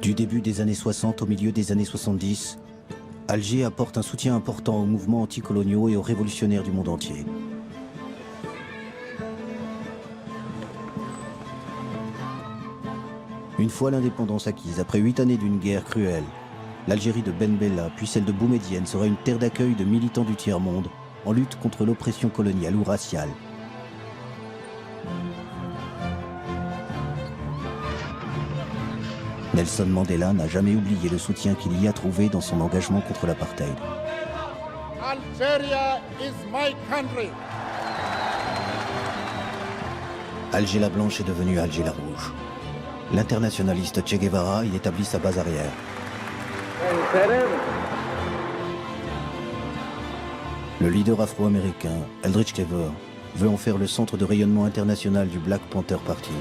Du début des années 60 au milieu des années 70, Alger apporte un soutien important aux mouvements anticoloniaux et aux révolutionnaires du monde entier. Une fois l'indépendance acquise, après 8 années d'une guerre cruelle, l'Algérie de Ben Bella, puis celle de Boumedienne, sera une terre d'accueil de militants du tiers-monde en lutte contre l'oppression coloniale ou raciale. Nelson Mandela n'a jamais oublié le soutien qu'il y a trouvé dans son engagement contre l'apartheid. Algeria is my country. Alger la Blanche est devenue Alger la Rouge. L'internationaliste Che Guevara y établit sa base arrière. Le leader afro-américain, Eldridge Cleaver, veut en faire le centre de rayonnement international du Black Panther Party.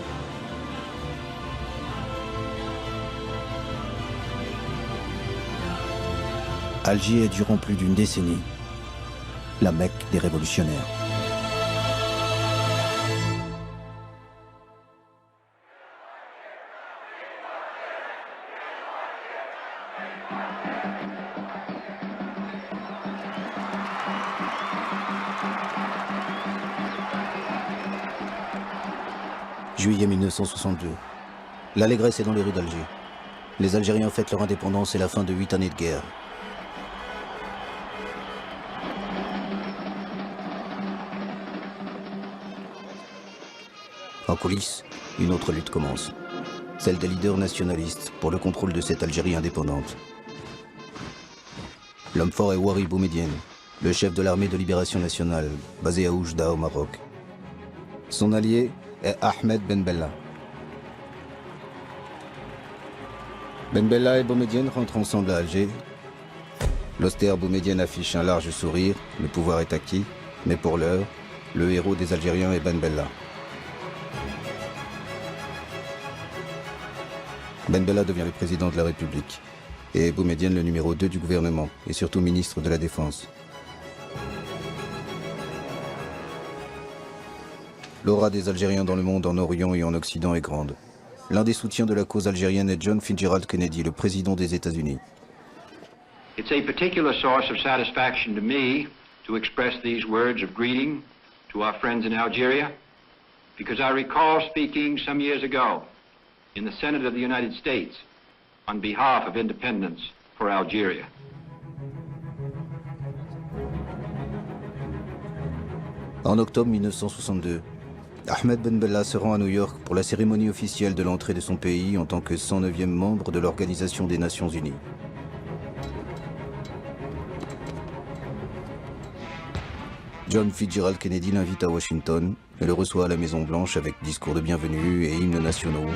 Alger est durant plus d'une décennie la Mecque des révolutionnaires. Juillet 1962. L'allégresse est dans les rues d'Alger. Les Algériens fêtent leur indépendance et la fin de 8 années de guerre. En coulisses, une autre lutte commence. Celle des leaders nationalistes pour le contrôle de cette Algérie indépendante. L'homme fort est Ouari Boumedienne, le chef de l'armée de libération nationale, basé à Oujda au Maroc. Son allié est Ahmed Ben Bella. Ben Bella et Boumedienne rentrent ensemble à Alger. L'austère Boumedienne affiche un large sourire, le pouvoir est acquis, mais pour l'heure, le héros des Algériens est Ben Bella. Ben Bella devient le président de la République et Boumedienne le numéro 2 du gouvernement et surtout ministre de la Défense. L'aura des Algériens dans le monde en Orient et en Occident est grande. L'un des soutiens de la cause algérienne est John Fitzgerald Kennedy, le président des États-Unis. It's a particular source of satisfaction to me to express these words of greeting to our friends in Algeria, because I recall speaking some years ago in the Senate of the United States on behalf of independence for Algeria. En octobre 1962, Ahmed Ben Bella se rend à New York pour la cérémonie officielle de l'entrée de son pays en tant que 109e membre de l'Organisation des Nations Unies. John Fitzgerald Kennedy l'invite à Washington et le reçoit à la Maison-Blanche avec discours de bienvenue et hymnes nationaux.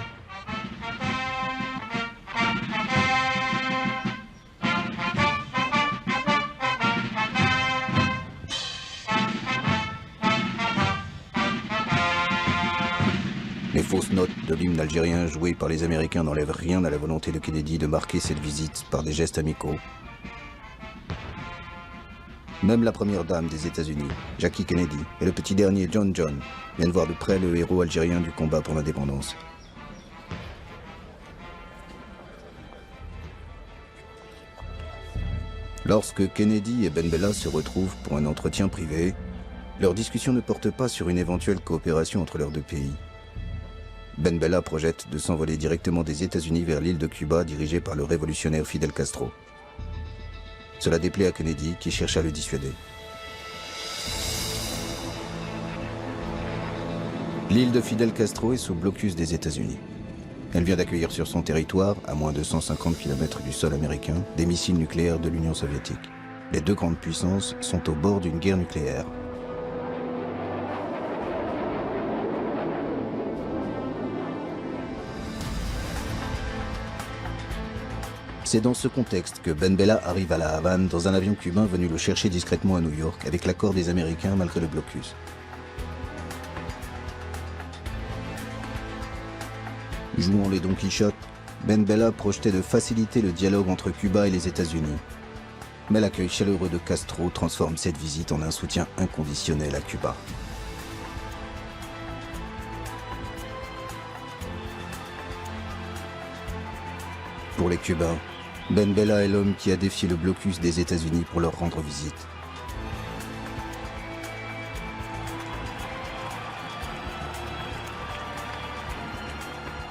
Les fausses notes de l'hymne algérien joué par les Américains n'enlèvent rien à la volonté de Kennedy de marquer cette visite par des gestes amicaux. Même la première dame des États-Unis, Jackie Kennedy, et le petit dernier John viennent voir de près le héros algérien du combat pour l'indépendance. Lorsque Kennedy et Ben Bella se retrouvent pour un entretien privé, leur discussion ne porte pas sur une éventuelle coopération entre leurs deux pays. Ben Bella projette de s'envoler directement des États-Unis vers l'île de Cuba dirigée par le révolutionnaire Fidel Castro. Cela déplaît à Kennedy qui cherche à le dissuader. L'île de Fidel Castro est sous blocus des États-Unis. Elle vient d'accueillir sur son territoire, à moins de 150 km du sol américain, des missiles nucléaires de l'Union soviétique. Les deux grandes puissances sont au bord d'une guerre nucléaire. C'est dans ce contexte que Ben Bella arrive à La Havane dans un avion cubain venu le chercher discrètement à New York avec l'accord des Américains malgré le blocus. Jouant les Don Quichotte, Ben Bella projetait de faciliter le dialogue entre Cuba et les États-Unis. Mais l'accueil chaleureux de Castro transforme cette visite en un soutien inconditionnel à Cuba. Pour les Cubains, Ben Bella est l'homme qui a défié le blocus des États-Unis pour leur rendre visite.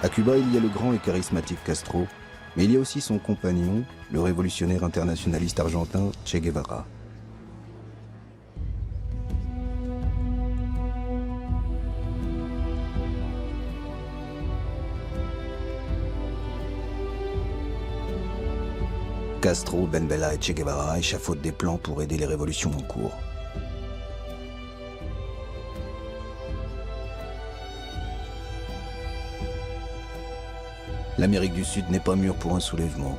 À Cuba, il y a le grand et charismatique Castro, mais il y a aussi son compagnon, le révolutionnaire internationaliste argentin Che Guevara. Castro, Ben Bella et Che Guevara échafaudent des plans pour aider les révolutions en cours. L'Amérique du Sud n'est pas mûre pour un soulèvement.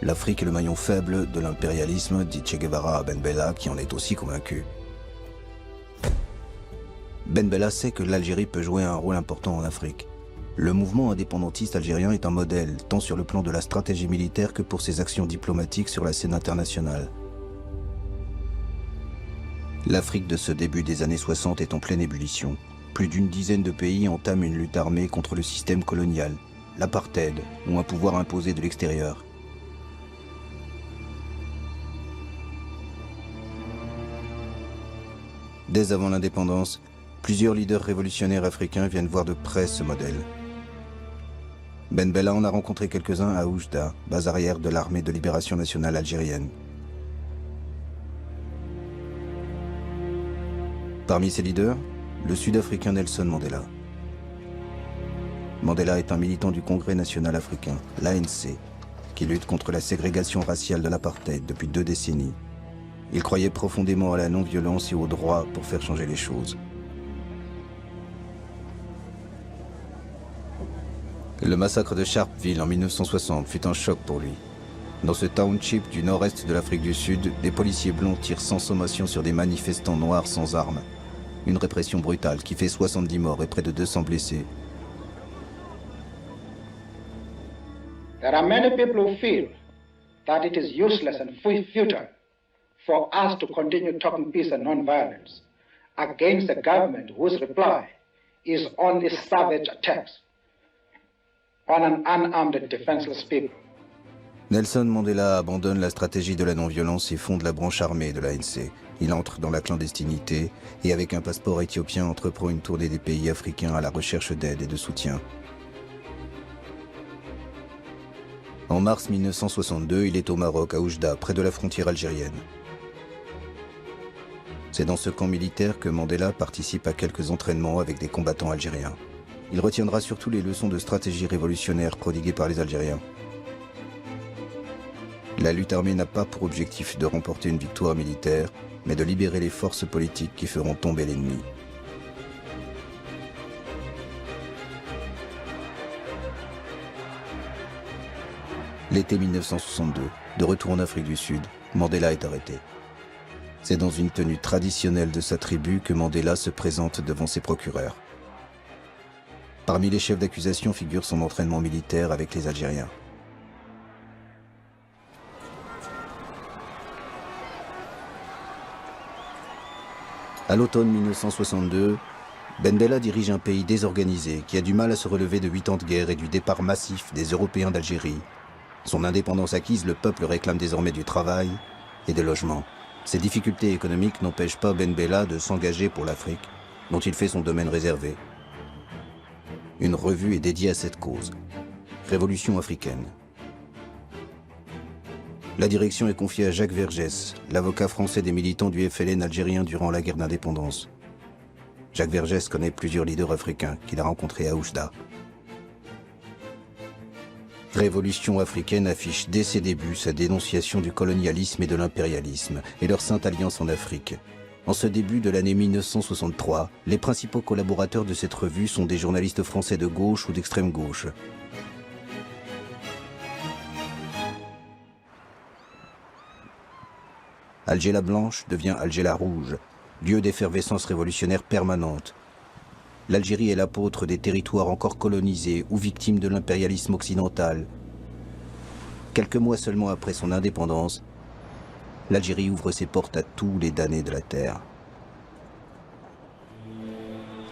L'Afrique est le maillon faible de l'impérialisme, dit Che Guevara à Ben Bella, qui en est aussi convaincu. Ben Bella sait que l'Algérie peut jouer un rôle important en Afrique. Le mouvement indépendantiste algérien est un modèle, tant sur le plan de la stratégie militaire que pour ses actions diplomatiques sur la scène internationale. L'Afrique de ce début des années 60 est en pleine ébullition. Plus d'une dizaine de pays entament une lutte armée contre le système colonial, l'apartheid ou un pouvoir imposé de l'extérieur. Dès avant l'indépendance, plusieurs leaders révolutionnaires africains viennent voir de près ce modèle. Ben Bella en a rencontré quelques-uns à Oujda, base arrière de l'armée de libération nationale algérienne. Parmi ces leaders, le Sud-Africain Nelson Mandela. Mandela est un militant du Congrès national africain, l'ANC, qui lutte contre la ségrégation raciale de l'apartheid depuis 2 décennies. Il croyait profondément à la non-violence et au droit pour faire changer les choses. Le massacre de Sharpeville en 1960 fut un choc pour lui. Dans ce township du nord-est de l'Afrique du Sud, des policiers blonds tirent sans sommation sur des manifestants noirs sans armes. Une répression brutale qui fait 70 morts et près de 200 blessés. There are many people who feel that it is useless and futile for us to continue talking peace and non-violence against a government whose reply is only savage attacks on an unarmed and defenseless people. Nelson Mandela abandonne la stratégie de la non-violence et fonde la branche armée de l'ANC. Il entre dans la clandestinité et avec un passeport éthiopien entreprend une tournée des pays africains à la recherche d'aide et de soutien. En mars 1962, il est au Maroc, à Oujda, près de la frontière algérienne. C'est dans ce camp militaire que Mandela participe à quelques entraînements avec des combattants algériens. Il retiendra surtout les leçons de stratégie révolutionnaire prodiguées par les Algériens. La lutte armée n'a pas pour objectif de remporter une victoire militaire, mais de libérer les forces politiques qui feront tomber l'ennemi. L'été 1962, de retour en Afrique du Sud, Mandela est arrêté. C'est dans une tenue traditionnelle de sa tribu que Mandela se présente devant ses procureurs. Parmi les chefs d'accusation figure son entraînement militaire avec les Algériens. À l'automne 1962, Ben Bella dirige un pays désorganisé qui a du mal à se relever de 8 ans de guerre et du départ massif des Européens d'Algérie. Son indépendance acquise, le peuple réclame désormais du travail et des logements. Ces difficultés économiques n'empêchent pas Ben Bella de s'engager pour l'Afrique, dont il fait son domaine réservé. Une revue est dédiée à cette cause, Révolution africaine. La direction est confiée à Jacques Vergès, l'avocat français des militants du FLN algérien durant la guerre d'indépendance. Jacques Vergès connaît plusieurs leaders africains qu'il a rencontrés à Oujda. Révolution africaine affiche dès ses débuts sa dénonciation du colonialisme et de l'impérialisme et leur sainte alliance en Afrique. En ce début de l'année 1963, les principaux collaborateurs de cette revue sont des journalistes français de gauche ou d'extrême gauche. Alger la Blanche devient Alger la Rouge, lieu d'effervescence révolutionnaire permanente. L'Algérie est l'apôtre des territoires encore colonisés ou victimes de l'impérialisme occidental. Quelques mois seulement après son indépendance, l'Algérie ouvre ses portes à tous les damnés de la terre.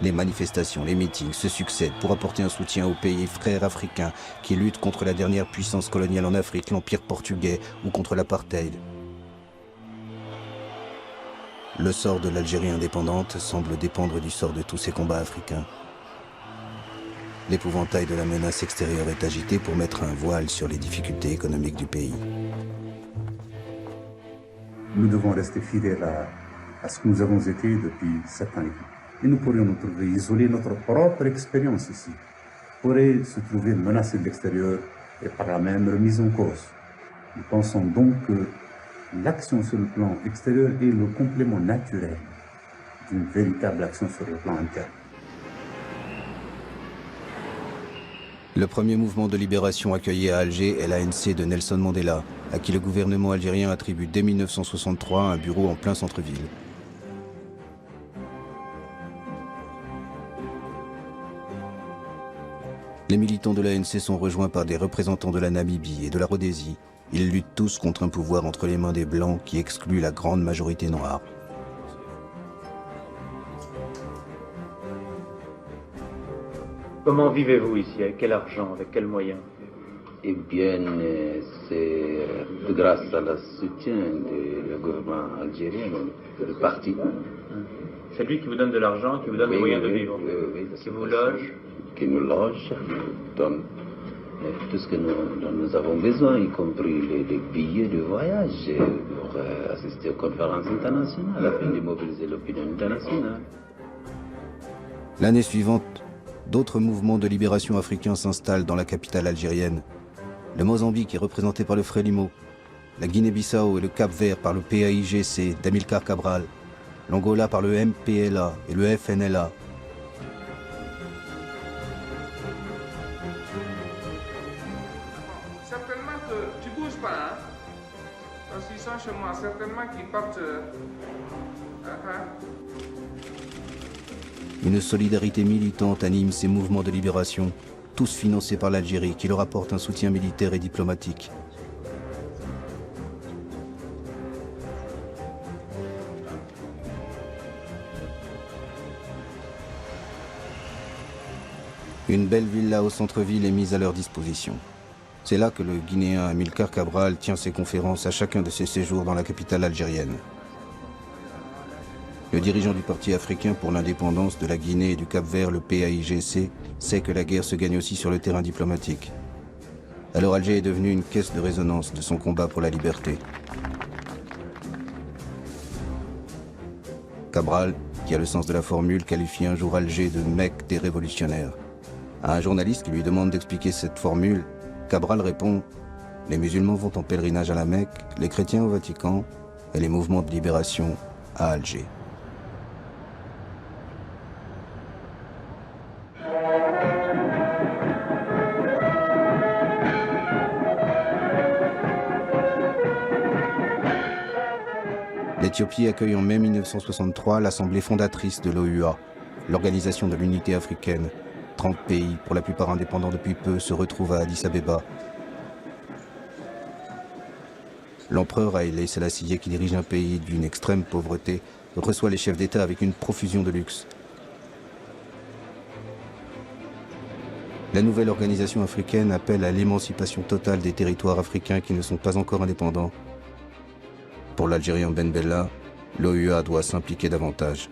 Les manifestations, les meetings se succèdent pour apporter un soutien aux pays frères africains qui luttent contre la dernière puissance coloniale en Afrique, l'Empire portugais, ou contre l'apartheid. Le sort de l'Algérie indépendante semble dépendre du sort de tous ces combats africains. L'épouvantail de la menace extérieure est agité pour mettre un voile sur les difficultés économiques du pays. Nous devons rester fidèles à ce que nous avons été depuis 7 ans. Et nous pourrions nous trouver isolés, notre propre expérience ici pourrait se trouver menacée de l'extérieur et par la même remise en cause. Nous pensons donc que l'action sur le plan extérieur est le complément naturel d'une véritable action sur le plan interne. Le premier mouvement de libération accueilli à Alger est l'ANC de Nelson Mandela, à qui le gouvernement algérien attribue dès 1963 un bureau en plein centre-ville. Les militants de l'ANC sont rejoints par des représentants de la Namibie et de la Rhodésie. Ils luttent tous contre un pouvoir entre les mains des Blancs qui exclut la grande majorité noire. Comment vivez-vous ici? Avec quel argent? Avec quels moyens? Eh bien, c'est grâce à le soutien du gouvernement algérien, du parti. C'est lui qui vous donne de l'argent, qui vous donne les moyens de vivre, qui vous loge? Qui nous loge, donne tout ce que dont nous avons besoin, y compris les billets de voyage pour assister aux conférences internationales, afin de mobiliser l'opinion internationale. L'année suivante, d'autres mouvements de libération africains s'installent dans la capitale algérienne. Le Mozambique est représenté par le Frélimo, la Guinée-Bissau et le Cap-Vert par le PAIGC d'Amilcar Cabral, l'Angola par le MPLA et le FNLA. Certainement que tu bouges pas, hein? Parce qu'ils sont chez moi, certainement qu'ils partent. Une solidarité militante anime ces mouvements de libération, tous financés par l'Algérie, qui leur apporte un soutien militaire et diplomatique. Une belle villa au centre-ville est mise à leur disposition. C'est là que le Guinéen Amilcar Cabral tient ses conférences à chacun de ses séjours dans la capitale algérienne. Le dirigeant du Parti africain pour l'indépendance de la Guinée et du Cap-Vert, le PAIGC, sait que la guerre se gagne aussi sur le terrain diplomatique. Alors Alger est devenu une caisse de résonance de son combat pour la liberté. Cabral, qui a le sens de la formule, qualifie un jour Alger de Mecque des révolutionnaires. À un journaliste qui lui demande d'expliquer cette formule, Cabral répond « Les musulmans vont en pèlerinage à la Mecque, les chrétiens au Vatican et les mouvements de libération à Alger. » L'Éthiopie accueille en mai 1963 l'assemblée fondatrice de l'OUA, l'Organisation de l'Unité africaine. 30 pays, pour la plupart indépendants depuis peu, se retrouvent à Addis Abeba. L'empereur Haïlé Sélassié, qui dirige un pays d'une extrême pauvreté, reçoit les chefs d'État avec une profusion de luxe. La nouvelle organisation africaine appelle à l'émancipation totale des territoires africains qui ne sont pas encore indépendants. Pour l'Algérien Ben Bella, l'OUA doit s'impliquer davantage.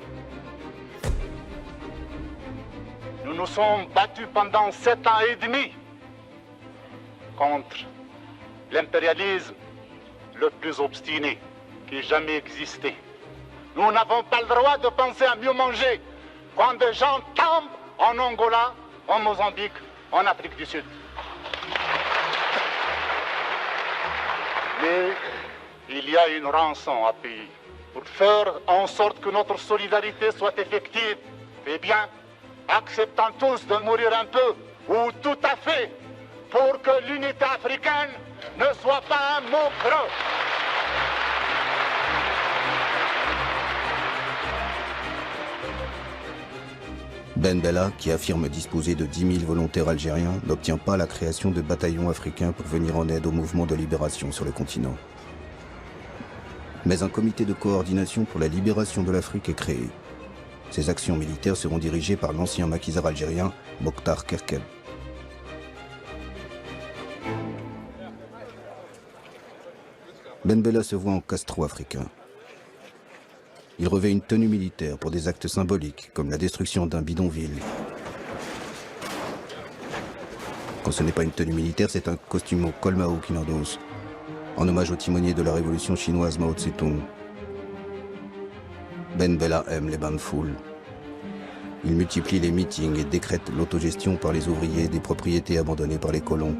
Nous nous sommes battus pendant 7 ans et demi contre l'impérialisme le plus obstiné qui ait jamais existé. Nous n'avons pas le droit de penser à mieux manger quand des gens tombent en Angola, en Mozambique, en Afrique du Sud. Mais il y a une rançon à payer pour faire en sorte que notre solidarité soit effective. Eh bien, acceptons tous de mourir un peu, ou tout à fait, pour que l'unité africaine ne soit pas un mot creux. Ben Bella, qui affirme disposer de 10 000 volontaires algériens, n'obtient pas la création de bataillons africains pour venir en aide au mouvement de libération sur le continent. Mais un comité de coordination pour la libération de l'Afrique est créé. Ses actions militaires seront dirigées par l'ancien maquisard algérien Mokhtar Kerkeb. Ben Bella se voit en Castro africain. Il revêt une tenue militaire pour des actes symboliques, comme la destruction d'un bidonville. Quand ce n'est pas une tenue militaire, c'est un costume au col Mao qu'il endosse, en hommage au timonier de la révolution chinoise Mao Tse-tung. Ben Bella aime les bains de foule. Il multiplie les meetings et décrète l'autogestion par les ouvriers des propriétés abandonnées par les colons.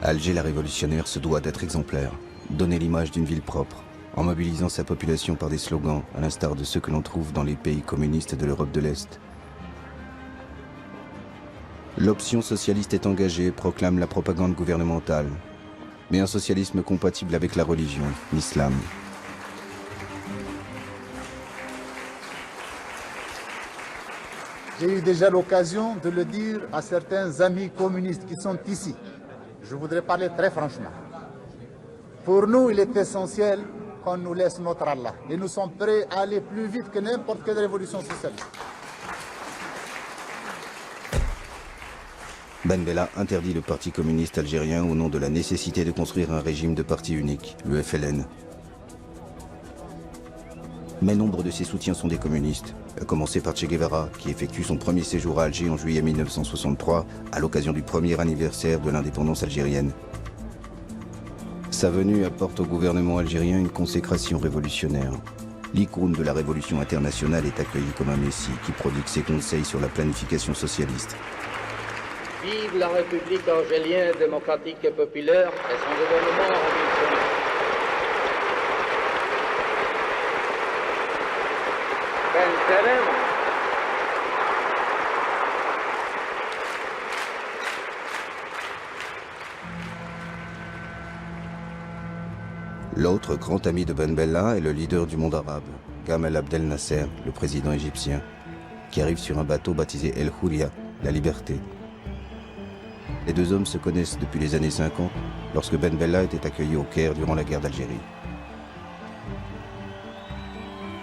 Alger la révolutionnaire se doit d'être exemplaire, donner l'image d'une ville propre, en mobilisant sa population par des slogans, à l'instar de ceux que l'on trouve dans les pays communistes de l'Europe de l'Est. L'option socialiste est engagée, proclame la propagande gouvernementale, mais un socialisme compatible avec la religion, l'islam. J'ai eu déjà l'occasion de le dire à certains amis communistes qui sont ici. Je voudrais parler très franchement. Pour nous, il est essentiel qu'on nous laisse notre Allah. Et nous sommes prêts à aller plus vite que n'importe quelle révolution socialiste. Ben Bella interdit le Parti communiste algérien au nom de la nécessité de construire un régime de parti unique, le FLN. Mais nombre de ses soutiens sont des communistes, à commencer par Che Guevara, qui effectue son premier séjour à Alger en juillet 1963, à l'occasion du premier anniversaire de l'indépendance algérienne. Sa venue apporte au gouvernement algérien une consécration révolutionnaire. L'icône de la révolution internationale est accueillie comme un messie qui prodigue ses conseils sur la planification socialiste. Vive la République algérienne démocratique et populaire et son gouvernement révolutionnaire. L'autre grand ami de Ben Bella est le leader du monde arabe, Gamal Abdel Nasser, le président égyptien, qui arrive sur un bateau baptisé El Houria, la liberté. Les deux hommes se connaissent depuis les années 50, lorsque Ben Bella était accueilli au Caire durant la guerre d'Algérie.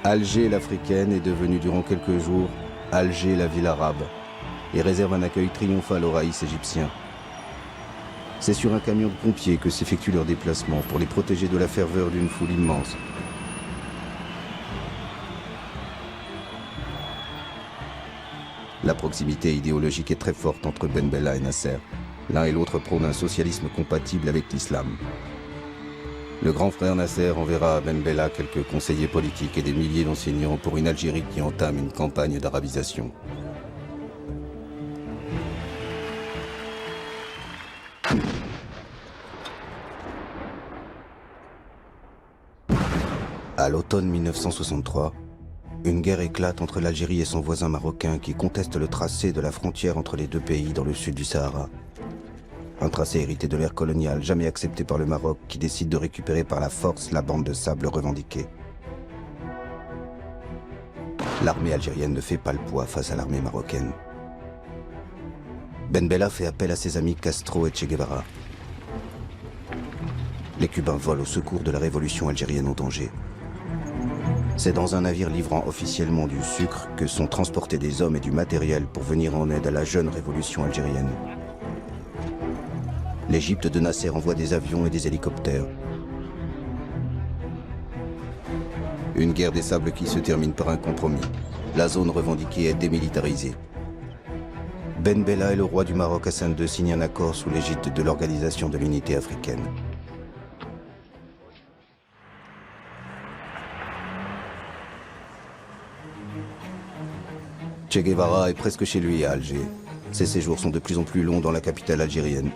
Alger l'africaine est devenue durant quelques jours Alger la ville arabe et réserve un accueil triomphal aux raïs égyptiens. C'est sur un camion de pompiers que s'effectue leur déplacement pour les protéger de la ferveur d'une foule immense. La proximité idéologique est très forte entre Ben Bella et Nasser. L'un et l'autre prônent un socialisme compatible avec l'islam. Le grand frère Nasser enverra à Ben Bella quelques conseillers politiques et des milliers d'enseignants pour une Algérie qui entame une campagne d'arabisation. À l'automne 1963, une guerre éclate entre l'Algérie et son voisin marocain qui conteste le tracé de la frontière entre les deux pays dans le sud du Sahara. Un tracé hérité de l'ère coloniale, jamais accepté par le Maroc, qui décide de récupérer par la force la bande de sable revendiquée. L'armée algérienne ne fait pas le poids face à l'armée marocaine. Ben Bella fait appel à ses amis Castro et Che Guevara. Les Cubains volent au secours de la révolution algérienne en danger. C'est dans un navire livrant officiellement du sucre que sont transportés des hommes et du matériel pour venir en aide à la jeune révolution algérienne. L'Égypte de Nasser envoie des avions et des hélicoptères. Une guerre des sables qui se termine par un compromis. La zone revendiquée est démilitarisée. Ben Bella et le roi du Maroc Hassan II signent un accord sous l'égide de l'Organisation de l'Unité africaine. Che Guevara est presque chez lui à Alger. Ses séjours sont de plus en plus longs dans la capitale algérienne.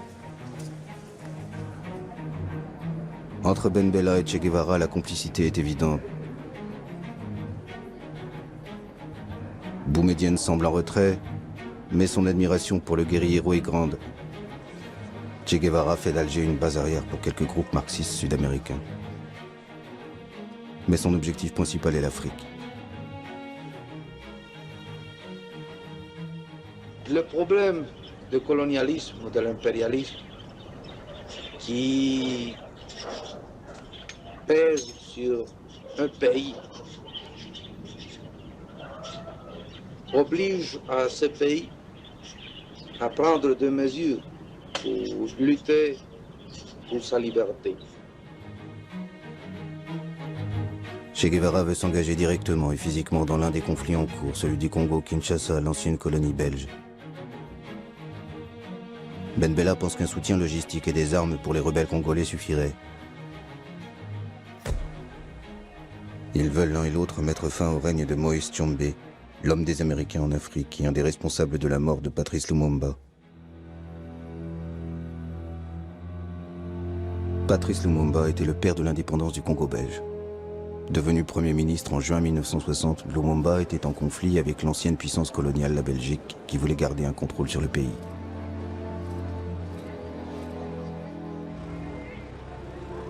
Entre Ben Bella et Che Guevara, la complicité est évidente. Boumedienne semble en retrait, mais son admiration pour le guerriero est grande. Che Guevara fait d'Alger une base arrière pour quelques groupes marxistes sud-américains. Mais son objectif principal est l'Afrique. Le problème du colonialisme ou de l'impérialisme qui pèse sur un pays oblige à ce pays à prendre des mesures pour lutter pour sa liberté. Che Guevara veut s'engager directement et physiquement dans l'un des conflits en cours, celui du Congo-Kinshasa, l'ancienne colonie belge. Ben Bella pense qu'un soutien logistique et des armes pour les rebelles congolais suffirait. Ils veulent l'un et l'autre mettre fin au règne de Moïse Tshombe, l'homme des Américains en Afrique et un des responsables de la mort de Patrice Lumumba. Patrice Lumumba était le père de l'indépendance du Congo belge. Devenu Premier ministre en juin 1960, Lumumba était en conflit avec l'ancienne puissance coloniale, la Belgique, qui voulait garder un contrôle sur le pays.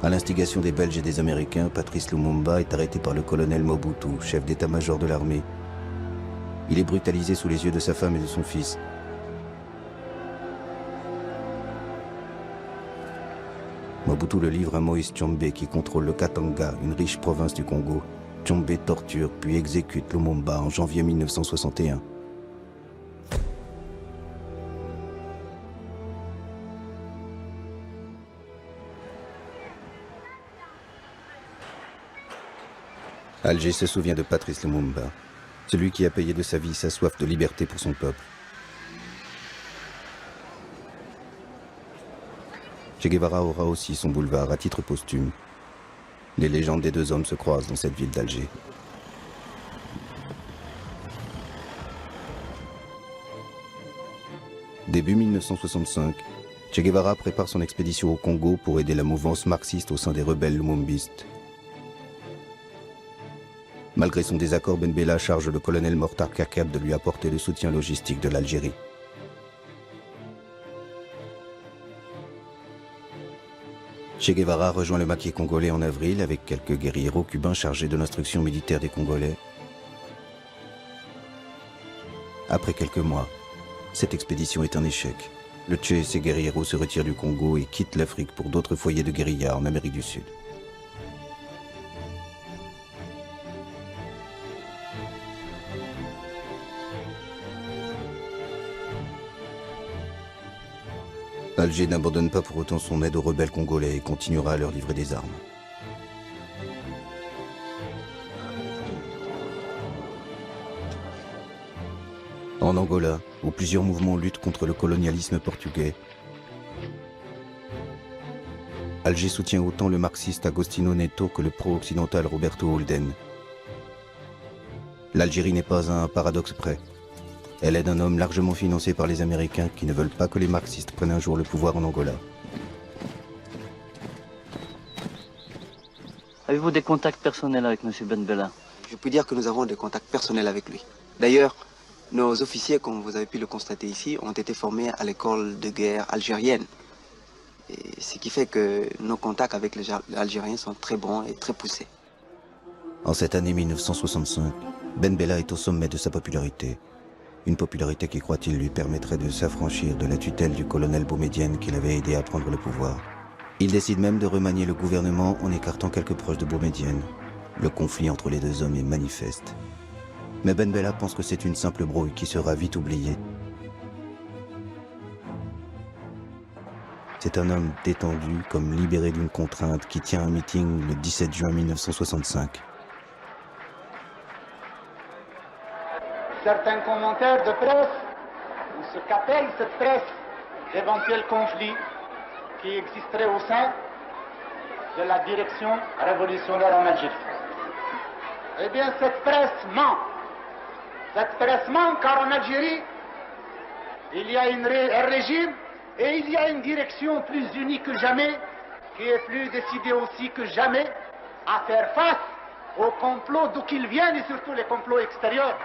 À l'instigation des Belges et des Américains, Patrice Lumumba est arrêté par le colonel Mobutu, chef d'état-major de l'armée. Il est brutalisé sous les yeux de sa femme et de son fils. Mobutu le livre à Moïse Tshombe qui contrôle le Katanga, une riche province du Congo. Tshombe torture puis exécute Lumumba en janvier 1961. Alger se souvient de Patrice Lumumba, celui qui a payé de sa vie sa soif de liberté pour son peuple. Che Guevara aura aussi son boulevard à titre posthume. Les légendes des deux hommes se croisent dans cette ville d'Alger. Début 1965, Che Guevara prépare son expédition au Congo pour aider la mouvance marxiste au sein des rebelles lumumbistes. Malgré son désaccord, Ben Bella charge le colonel Mortar Kakab de lui apporter le soutien logistique de l'Algérie. Che Guevara rejoint le maquis congolais en avril avec quelques guérilleros cubains chargés de l'instruction militaire des Congolais. Après quelques mois, cette expédition est un échec. Le Che et ses guérilleros se retirent du Congo et quittent l'Afrique pour d'autres foyers de guérilla en Amérique du Sud. Alger n'abandonne pas pour autant son aide aux rebelles congolais et continuera à leur livrer des armes. En Angola, où plusieurs mouvements luttent contre le colonialisme portugais, Alger soutient autant le marxiste Agostinho Neto que le pro-occidental Roberto Holden. L'Algérie n'est pas à un paradoxe près. Elle aide un homme largement financé par les Américains qui ne veulent pas que les marxistes prennent un jour le pouvoir en Angola. Avez-vous des contacts personnels avec M. Ben Bella? Je peux dire que nous avons des contacts personnels avec lui. D'ailleurs, nos officiers, comme vous avez pu le constater ici, ont été formés à l'école de guerre algérienne. Et ce qui fait que nos contacts avec les Algériens sont très bons et très poussés. En cette année 1965, Ben Bella est au sommet de sa popularité. Une popularité qui, croit-il, lui permettrait de s'affranchir de la tutelle du colonel Boumedienne qui l'avait aidé à prendre le pouvoir. Il décide même de remanier le gouvernement en écartant quelques proches de Boumedienne. Le conflit entre les deux hommes est manifeste. Mais Ben Bella pense que c'est une simple brouille qui sera vite oubliée. C'est un homme détendu, comme libéré d'une contrainte, qui tient un meeting le 17 juin 1965. Certains commentaires de presse, ou ce qu'appelle cette presse, d'éventuels conflits qui existeraient au sein de la direction révolutionnaire en Algérie. Eh bien, cette presse ment. Cette presse ment car en Algérie, il y a un régime et il y a une direction plus unie que jamais, qui est plus décidée aussi que jamais à faire face aux complots d'où qu'ils viennent et surtout les complots extérieurs.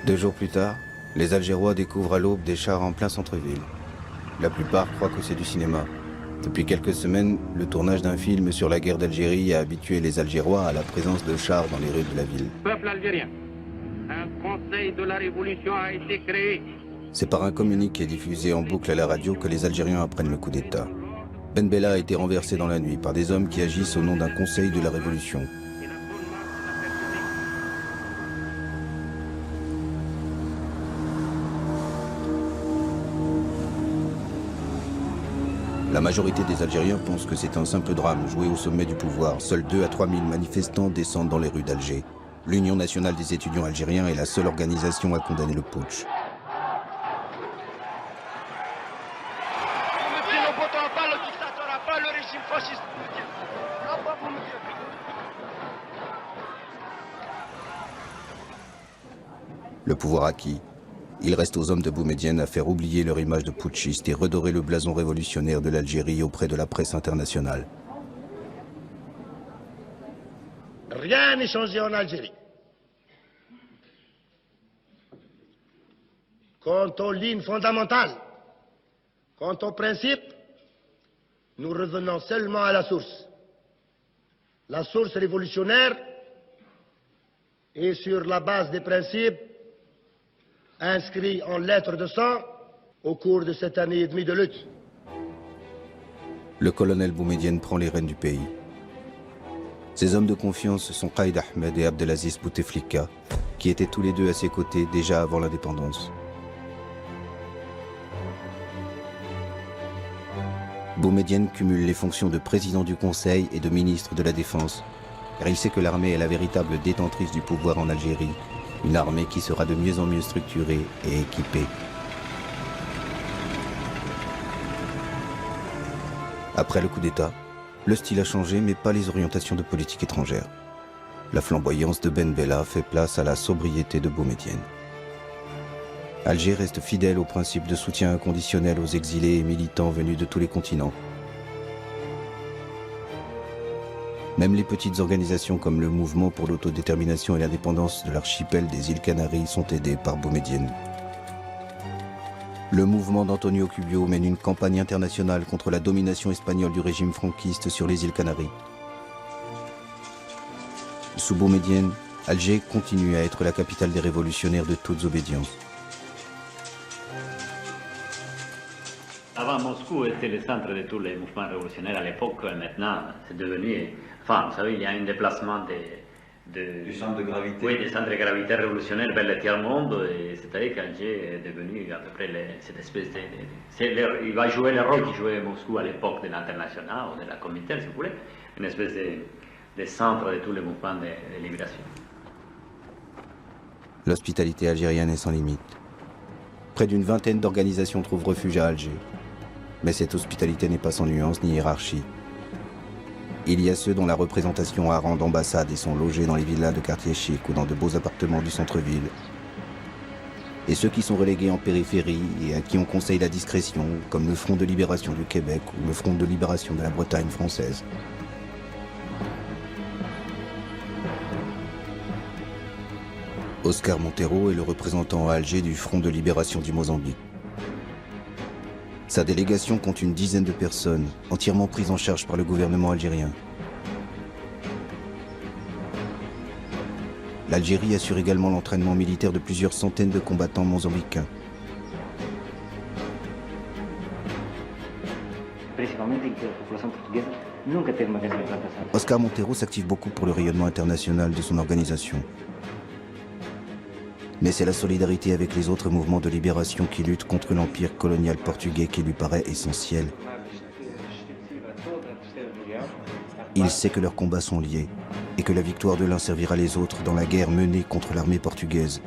Deux jours plus tard, les Algérois découvrent à l'aube des chars en plein centre-ville. La plupart croient que c'est du cinéma. Depuis quelques semaines, le tournage d'un film sur la guerre d'Algérie a habitué les Algérois à la présence de chars dans les rues de la ville. Peuple algérien, un conseil de la révolution a été créé. C'est par un communiqué diffusé en boucle à la radio que les Algériens apprennent le coup d'État. Ben Bella a été renversé dans la nuit par des hommes qui agissent au nom d'un conseil de la révolution. La majorité des Algériens pensent que c'est un simple drame joué au sommet du pouvoir. Seuls 2 à 3 000 manifestants descendent dans les rues d'Alger. L'Union nationale des étudiants algériens est la seule organisation à condamner le putsch. Le pouvoir acquis, il reste aux hommes de Boumedienne à faire oublier leur image de putschiste et redorer le blason révolutionnaire de l'Algérie auprès de la presse internationale. Rien n'est changé en Algérie. Quant aux lignes fondamentales, quant aux principes, nous revenons seulement à la source. La source révolutionnaire est sur la base des principes inscrits en lettres de sang au cours de cette année et demie de lutte. Le colonel Boumedienne prend les rênes du pays. Ses hommes de confiance sont Qaïd Ahmed et Abdelaziz Bouteflika, qui étaient tous les deux à ses côtés déjà avant l'indépendance. Boumedienne cumule les fonctions de président du Conseil et de ministre de la Défense, car il sait que l'armée est la véritable détentrice du pouvoir en Algérie, une armée qui sera de mieux en mieux structurée et équipée. Après le coup d'État, le style a changé, mais pas les orientations de politique étrangère. La flamboyance de Ben Bella fait place à la sobriété de Boumedienne. Alger reste fidèle au principe de soutien inconditionnel aux exilés et militants venus de tous les continents. Même les petites organisations comme le Mouvement pour l'autodétermination et l'indépendance de l'archipel des îles Canaries sont aidées par Boumedienne. Le mouvement d'Antonio Cubio mène une campagne internationale contre la domination espagnole du régime franquiste sur les îles Canaries. Sous Boumedienne, Alger continue à être la capitale des révolutionnaires de toutes obédiences. Avant, Moscou était le centre de tous les mouvements révolutionnaires à l'époque. Maintenant, c'est devenu... Enfin, vous savez, il y a un déplacement du centre de gravité. Oui, des centres de gravité révolutionnaires vers le tiers-monde. C'est-à-dire qu'Alger est devenu à peu près cette espèce de... il va jouer le rôle qu'il jouait Moscou à l'époque de l'international ou de la Comintern, si vous voulez. Une espèce de centre de tous les mouvements de libération. L'hospitalité algérienne est sans limite. Près d'une vingtaine d'organisations trouvent refuge à Alger. Mais cette hospitalité n'est pas sans nuance ni hiérarchie. Il y a ceux dont la représentation a rang d'ambassade et sont logés dans les villas de quartiers chics ou dans de beaux appartements du centre-ville. Et ceux qui sont relégués en périphérie et à qui on conseille la discrétion, comme le Front de libération du Québec ou le Front de libération de la Bretagne française. Oscar Montero est le représentant à Alger du Front de libération du Mozambique. Sa délégation compte une dizaine de personnes, entièrement prises en charge par le gouvernement algérien. L'Algérie assure également l'entraînement militaire de plusieurs centaines de combattants mozambicains. Oscar Montero s'active beaucoup pour le rayonnement international de son organisation. Mais c'est la solidarité avec les autres mouvements de libération qui luttent contre l'empire colonial portugais qui lui paraît essentielle. Il sait que leurs combats sont liés et que la victoire de l'un servira les autres dans la guerre menée contre l'armée portugaise.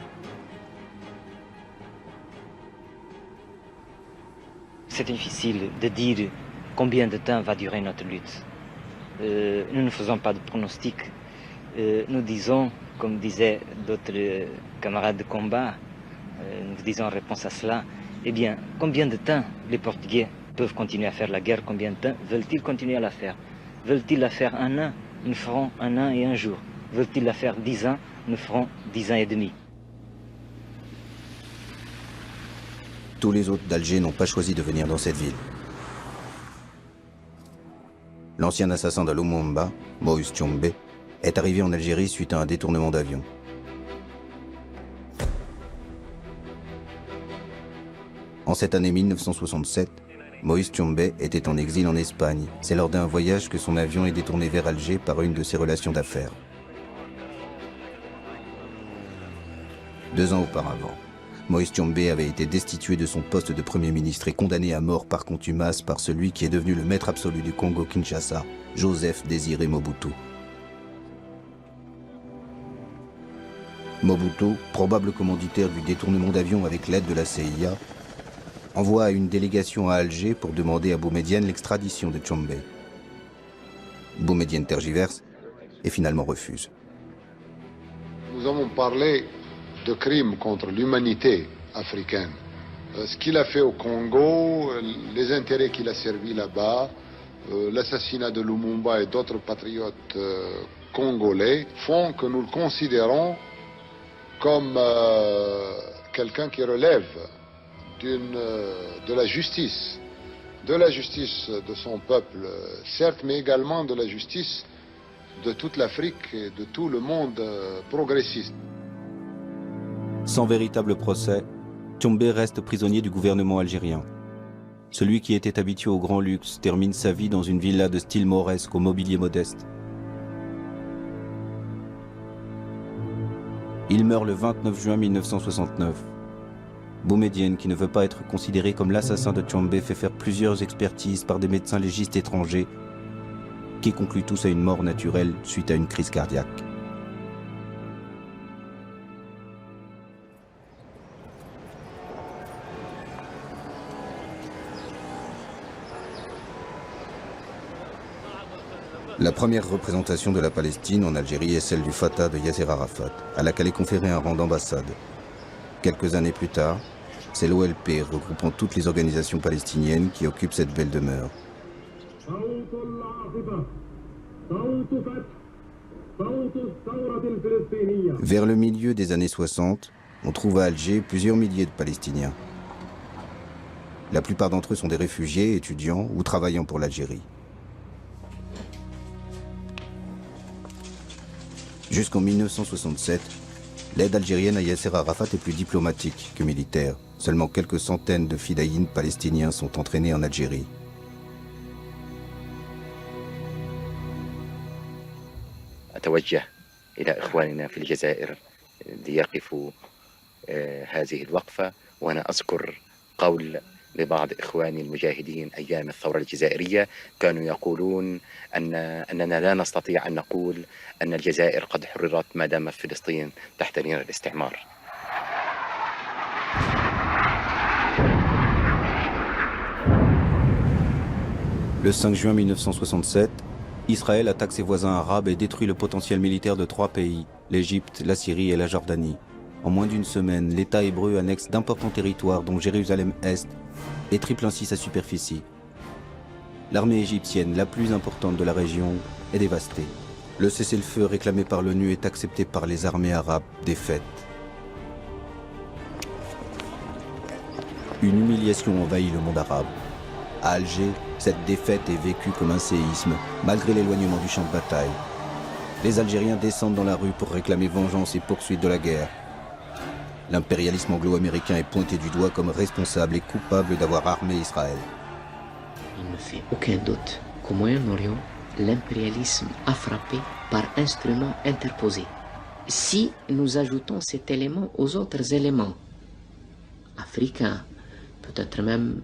C'est difficile de dire combien de temps va durer notre lutte. Nous ne faisons pas de pronostics. Nous disons, comme disaient d'autres camarades de combat, nous disons en réponse à cela, eh bien, combien de temps les Portugais peuvent continuer à faire la guerre? Combien de temps veulent-ils continuer à la faire? Veulent-ils la faire 1 an? Nous ferons 1 an et 1 jour. Veulent-ils la faire 10 ans? Nous ferons 10 ans et demi. Tous les autres d'Alger n'ont pas choisi de venir dans cette ville. L'ancien assassin de Lumumba, Moïse Tshombe, est arrivé en Algérie suite à un détournement d'avion. En cette année 1967, Moïse Tshombe était en exil en Espagne. C'est lors d'un voyage que son avion est détourné vers Alger par une de ses relations d'affaires. 2 ans auparavant, Moïse Tshombe avait été destitué de son poste de Premier ministre et condamné à mort par contumace par celui qui est devenu le maître absolu du Congo-Kinshasa, Joseph Désiré Mobutu. Mobutu, probable commanditaire du détournement d'avion avec l'aide de la CIA, envoie une délégation à Alger pour demander à Boumedienne l'extradition de Tshombe. Boumedienne tergiverse et finalement refuse. Nous avons parlé de crimes contre l'humanité africaine. Ce qu'il a fait au Congo, les intérêts qu'il a servis là-bas, l'assassinat de Lumumba et d'autres patriotes congolais font que nous le considérons comme quelqu'un qui relève de la justice de son peuple, certes, mais également de la justice de toute l'Afrique et de tout le monde progressiste. Sans véritable procès, Tshombe reste prisonnier du gouvernement algérien. Celui qui était habitué au grand luxe termine sa vie dans une villa de style mauresque au mobilier modeste. Il meurt le 29 juin 1969. Boumedienne, qui ne veut pas être considéré comme l'assassin de Tshombe, fait faire plusieurs expertises par des médecins légistes étrangers qui concluent tous à une mort naturelle suite à une crise cardiaque. La première représentation de la Palestine en Algérie est celle du Fatah de Yasser Arafat, à laquelle est conféré un rang d'ambassade. Quelques années plus tard, c'est l'OLP regroupant toutes les organisations palestiniennes qui occupent cette belle demeure. Vers le milieu des années 60, on trouve à Alger plusieurs milliers de Palestiniens. La plupart d'entre eux sont des réfugiés, étudiants ou travaillant pour l'Algérie. Jusqu'en 1967, l'aide algérienne à Yasser Arafat est plus diplomatique que militaire. Seulement quelques centaines de fidayines palestiniens sont entraînés en Algérie. أتوجه إلى إخواننا في الجزائر ليقفوا هذه الوقفة، وأنا أذكر قول لبعض إخواني المجاهدين أيام الثورة الجزائرية كانوا يقولون أننا لا نستطيع أن نقول أن الجزائر قد حررت ما دام فلسطين تحت نير الاستعمار. Le 5 juin 1967, Israël attaque ses voisins arabes et détruit le potentiel militaire de 3 pays, l'Égypte, la Syrie et la Jordanie. En moins d'une semaine, l'État hébreu annexe d'importants territoires dont Jérusalem-Est et triple ainsi sa superficie. L'armée égyptienne, la plus importante de la région, est dévastée. Le cessez-le-feu réclamé par l'ONU est accepté par les armées arabes défaites. Une humiliation envahit le monde arabe. À Alger, cette défaite est vécue comme un séisme, malgré l'éloignement du champ de bataille. Les Algériens descendent dans la rue pour réclamer vengeance et poursuite de la guerre. L'impérialisme anglo-américain est pointé du doigt comme responsable et coupable d'avoir armé Israël. Il ne fait aucun doute qu'au Moyen-Orient, l'impérialisme a frappé par instruments interposés. Si nous ajoutons cet élément aux autres éléments africains, peut-être même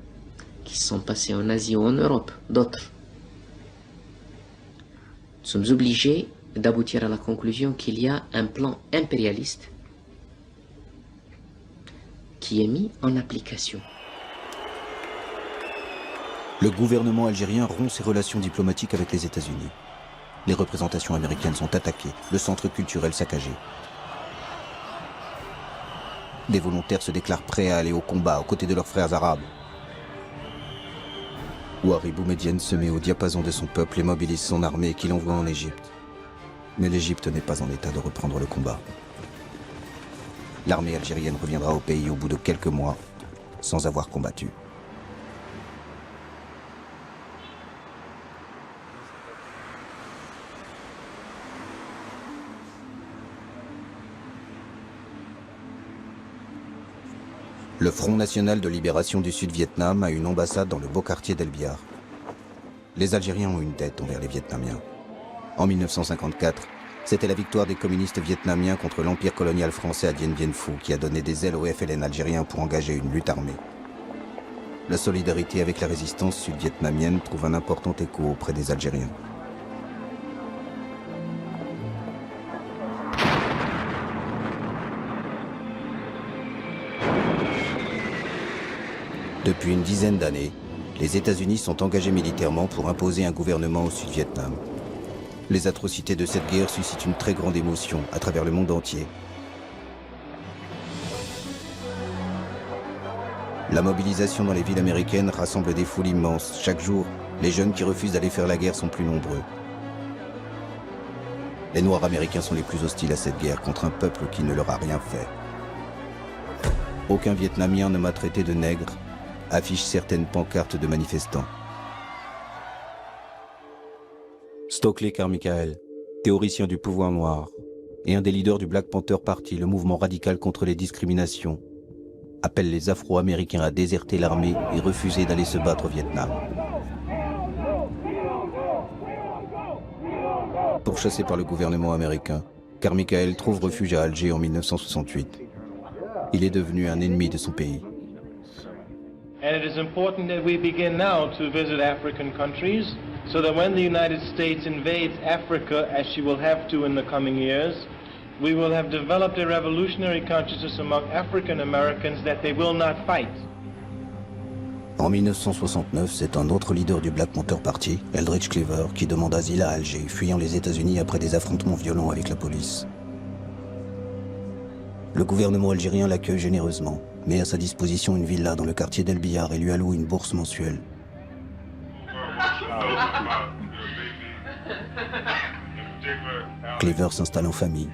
qui sont passés en Asie ou en Europe, d'autres, nous sommes obligés d'aboutir à la conclusion qu'il y a un plan impérialiste qui est mis en application. Le gouvernement algérien rompt ses relations diplomatiques avec les États-Unis. Les représentations américaines sont attaquées, le centre culturel saccagé. Des volontaires se déclarent prêts à aller au combat aux côtés de leurs frères arabes. Ouari Boumedienne se met au diapason de son peuple et mobilise son armée qu'il envoie en Égypte. Mais l'Égypte n'est pas en état de reprendre le combat. L'armée algérienne reviendra au pays au bout de quelques mois, sans avoir combattu. Le Front National de Libération du Sud-Vietnam a une ambassade dans le beau quartier d'El Biar. Les Algériens ont une dette envers les Vietnamiens. En 1954, c'était la victoire des communistes vietnamiens contre l'empire colonial français à Dien Bien Phu qui a donné des ailes au FLN algérien pour engager une lutte armée. La solidarité avec la résistance sud-vietnamienne trouve un important écho auprès des Algériens. Depuis une dizaine d'années, les États-Unis sont engagés militairement pour imposer un gouvernement au Sud-Vietnam. Les atrocités de cette guerre suscitent une très grande émotion à travers le monde entier. La mobilisation dans les villes américaines rassemble des foules immenses. Chaque jour, les jeunes qui refusent d'aller faire la guerre sont plus nombreux. Les Noirs américains sont les plus hostiles à cette guerre contre un peuple qui ne leur a rien fait. Aucun Vietnamien ne m'a traité de nègre, affichent certaines pancartes de manifestants. Stokely Carmichael, théoricien du pouvoir noir, et un des leaders du Black Panther Party, le mouvement radical contre les discriminations, appelle les Afro-Américains à déserter l'armée et refuser d'aller se battre au Vietnam. Pourchassé par le gouvernement américain, Carmichael trouve refuge à Alger en 1968. Il est devenu un ennemi de son pays. And it is important that we begin now to visit African countries so that when the United States invades Africa, as she will have to in the coming years, we will have developed a revolutionary consciousness among African Americans that they will not fight. En 1969, c'est un autre leader du Black Panther Party, Eldridge Cleaver, qui demande asile à Alger, fuyant les États-Unis après des affrontements violents avec la police. Le gouvernement algérien l'accueille généreusement, met à sa disposition une villa dans le quartier d'El Biar et lui alloue une bourse mensuelle. Cleaver s'installe en famille.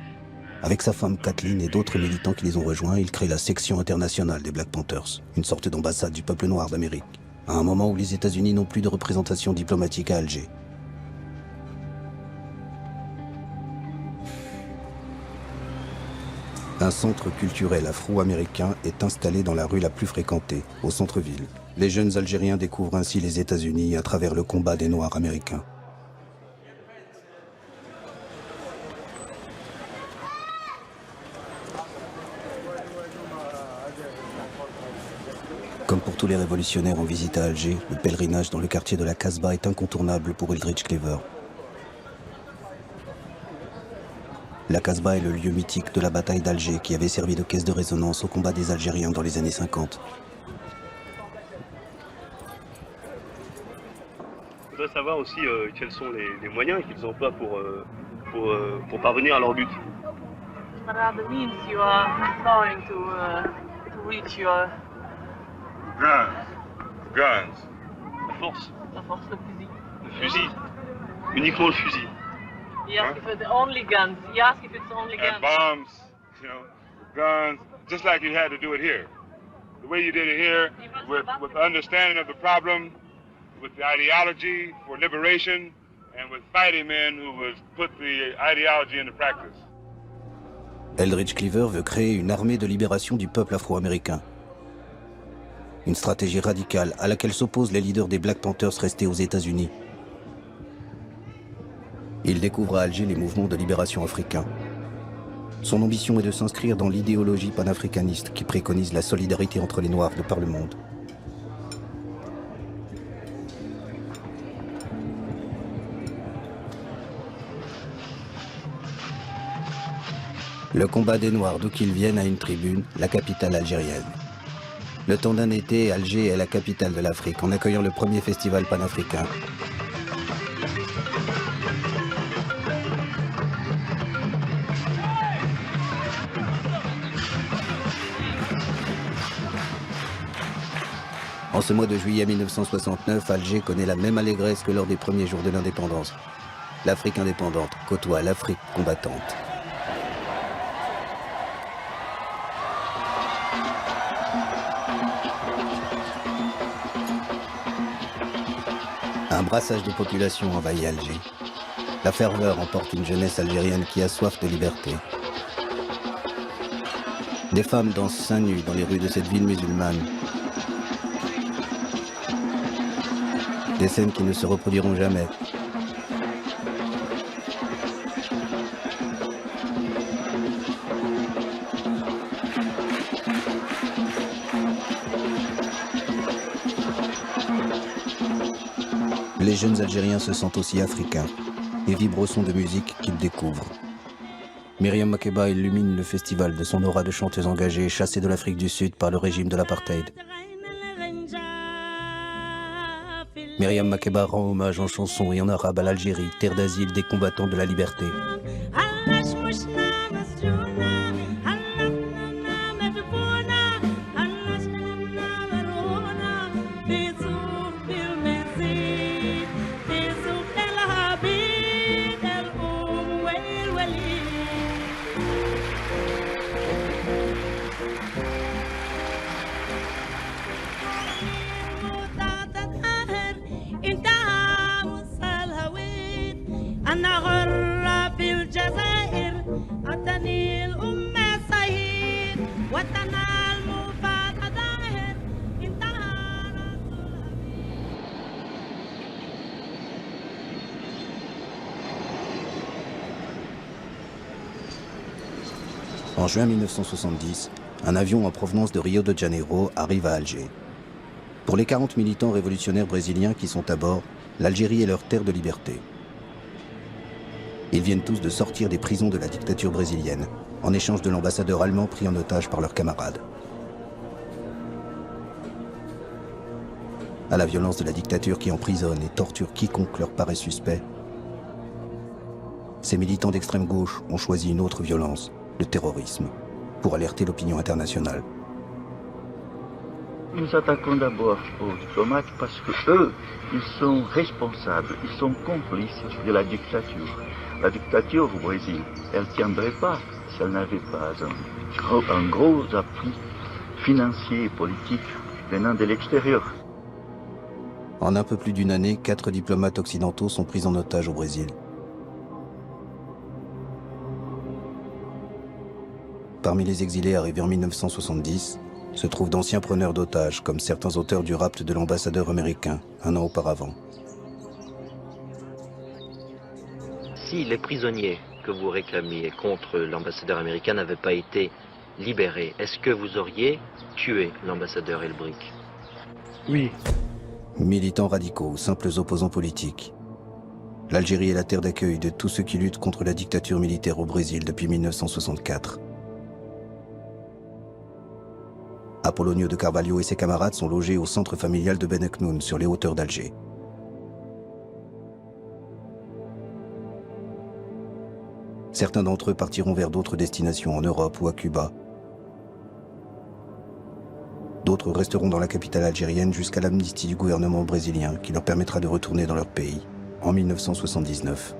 Avec sa femme Kathleen et d'autres militants qui les ont rejoints, il crée la section internationale des Black Panthers, une sorte d'ambassade du peuple noir d'Amérique, à un moment où les États-Unis n'ont plus de représentation diplomatique à Alger. Un centre culturel afro-américain est installé dans la rue la plus fréquentée, au centre-ville. Les jeunes Algériens découvrent ainsi les États-Unis à travers le combat des Noirs américains. Comme pour tous les révolutionnaires en visite à Alger, le pèlerinage dans le quartier de la Casbah est incontournable pour Eldridge Cleaver. La Casbah est le lieu mythique de la bataille d'Alger qui avait servi de caisse de résonance au combat des Algériens dans les années 50. Je voudrais savoir aussi quels sont les moyens qu'ils emploient pour parvenir à leur but. What are the means you are employing to reach your... Guns. La force. La force, le fusil. Le fusil. Uniquement le fusil. He asked if it's only guns. He asked if it's only guns. And bombs, you know, guns, just like you had to do it here. The way you did it here, with the understanding of the problem, with the ideology for liberation, and with fighting men who would put the ideology into practice. Eldridge Cleaver veut créer une armée de libération du peuple afro-américain. Une stratégie radicale à laquelle s'opposent les leaders des Black Panthers restés aux États-Unis. Il découvre à Alger les mouvements de libération africains. Son ambition est de s'inscrire dans l'idéologie panafricaniste qui préconise la solidarité entre les Noirs de par le monde. Le combat des Noirs, d'où qu'ils viennent, a une tribune, la capitale algérienne. Le temps d'un été, Alger est la capitale de l'Afrique, en accueillant le premier festival panafricain. En ce mois de juillet 1969, Alger connaît la même allégresse que lors des premiers jours de l'indépendance. L'Afrique indépendante côtoie l'Afrique combattante. Un brassage de population envahit Alger. La ferveur emporte une jeunesse algérienne qui a soif de liberté. Des femmes dansent seins nus dans les rues de cette ville musulmane. Des scènes qui ne se reproduiront jamais. Les jeunes Algériens se sentent aussi africains et vibrent au son de musique qu'ils découvrent. Myriam Makeba illumine le festival de son aura de chanteuse engagée, chassée de l'Afrique du Sud par le régime de l'apartheid. Myriam Makeba rend hommage en chanson et en arabe à l'Algérie, terre d'asile des combattants de la liberté. En juin 1970, un avion en provenance de Rio de Janeiro arrive à Alger. Pour les 40 militants révolutionnaires brésiliens qui sont à bord, l'Algérie est leur terre de liberté. Ils viennent tous de sortir des prisons de la dictature brésilienne, en échange de l'ambassadeur allemand pris en otage par leurs camarades. À la violence de la dictature qui emprisonne et torture quiconque leur paraît suspect, ces militants d'extrême gauche ont choisi une autre violence, le terrorisme, pour alerter l'opinion internationale. Nous attaquons d'abord aux diplomates parce que eux, ils sont responsables, ils sont complices de la dictature. La dictature au Brésil, elle ne tiendrait pas si elle n'avait pas un gros appui financier et politique venant de l'extérieur. En un peu plus d'une année, 4 diplomates occidentaux sont pris en otage au Brésil. Parmi les exilés arrivés en 1970, se trouvent d'anciens preneurs d'otages, comme certains auteurs du rapt de l'ambassadeur américain, un an auparavant. Si les prisonniers que vous réclamiez contre l'ambassadeur américain n'avaient pas été libérés, est-ce que vous auriez tué l'ambassadeur Elbrick? Oui. Militants radicaux, simples opposants politiques. L'Algérie est la terre d'accueil de tous ceux qui luttent contre la dictature militaire au Brésil depuis 1964. Apollonio de Carvalho et ses camarades sont logés au centre familial de Ben Aknoun, sur les hauteurs d'Alger. Certains d'entre eux partiront vers d'autres destinations en Europe ou à Cuba. D'autres resteront dans la capitale algérienne jusqu'à l'amnistie du gouvernement brésilien qui leur permettra de retourner dans leur pays en 1979.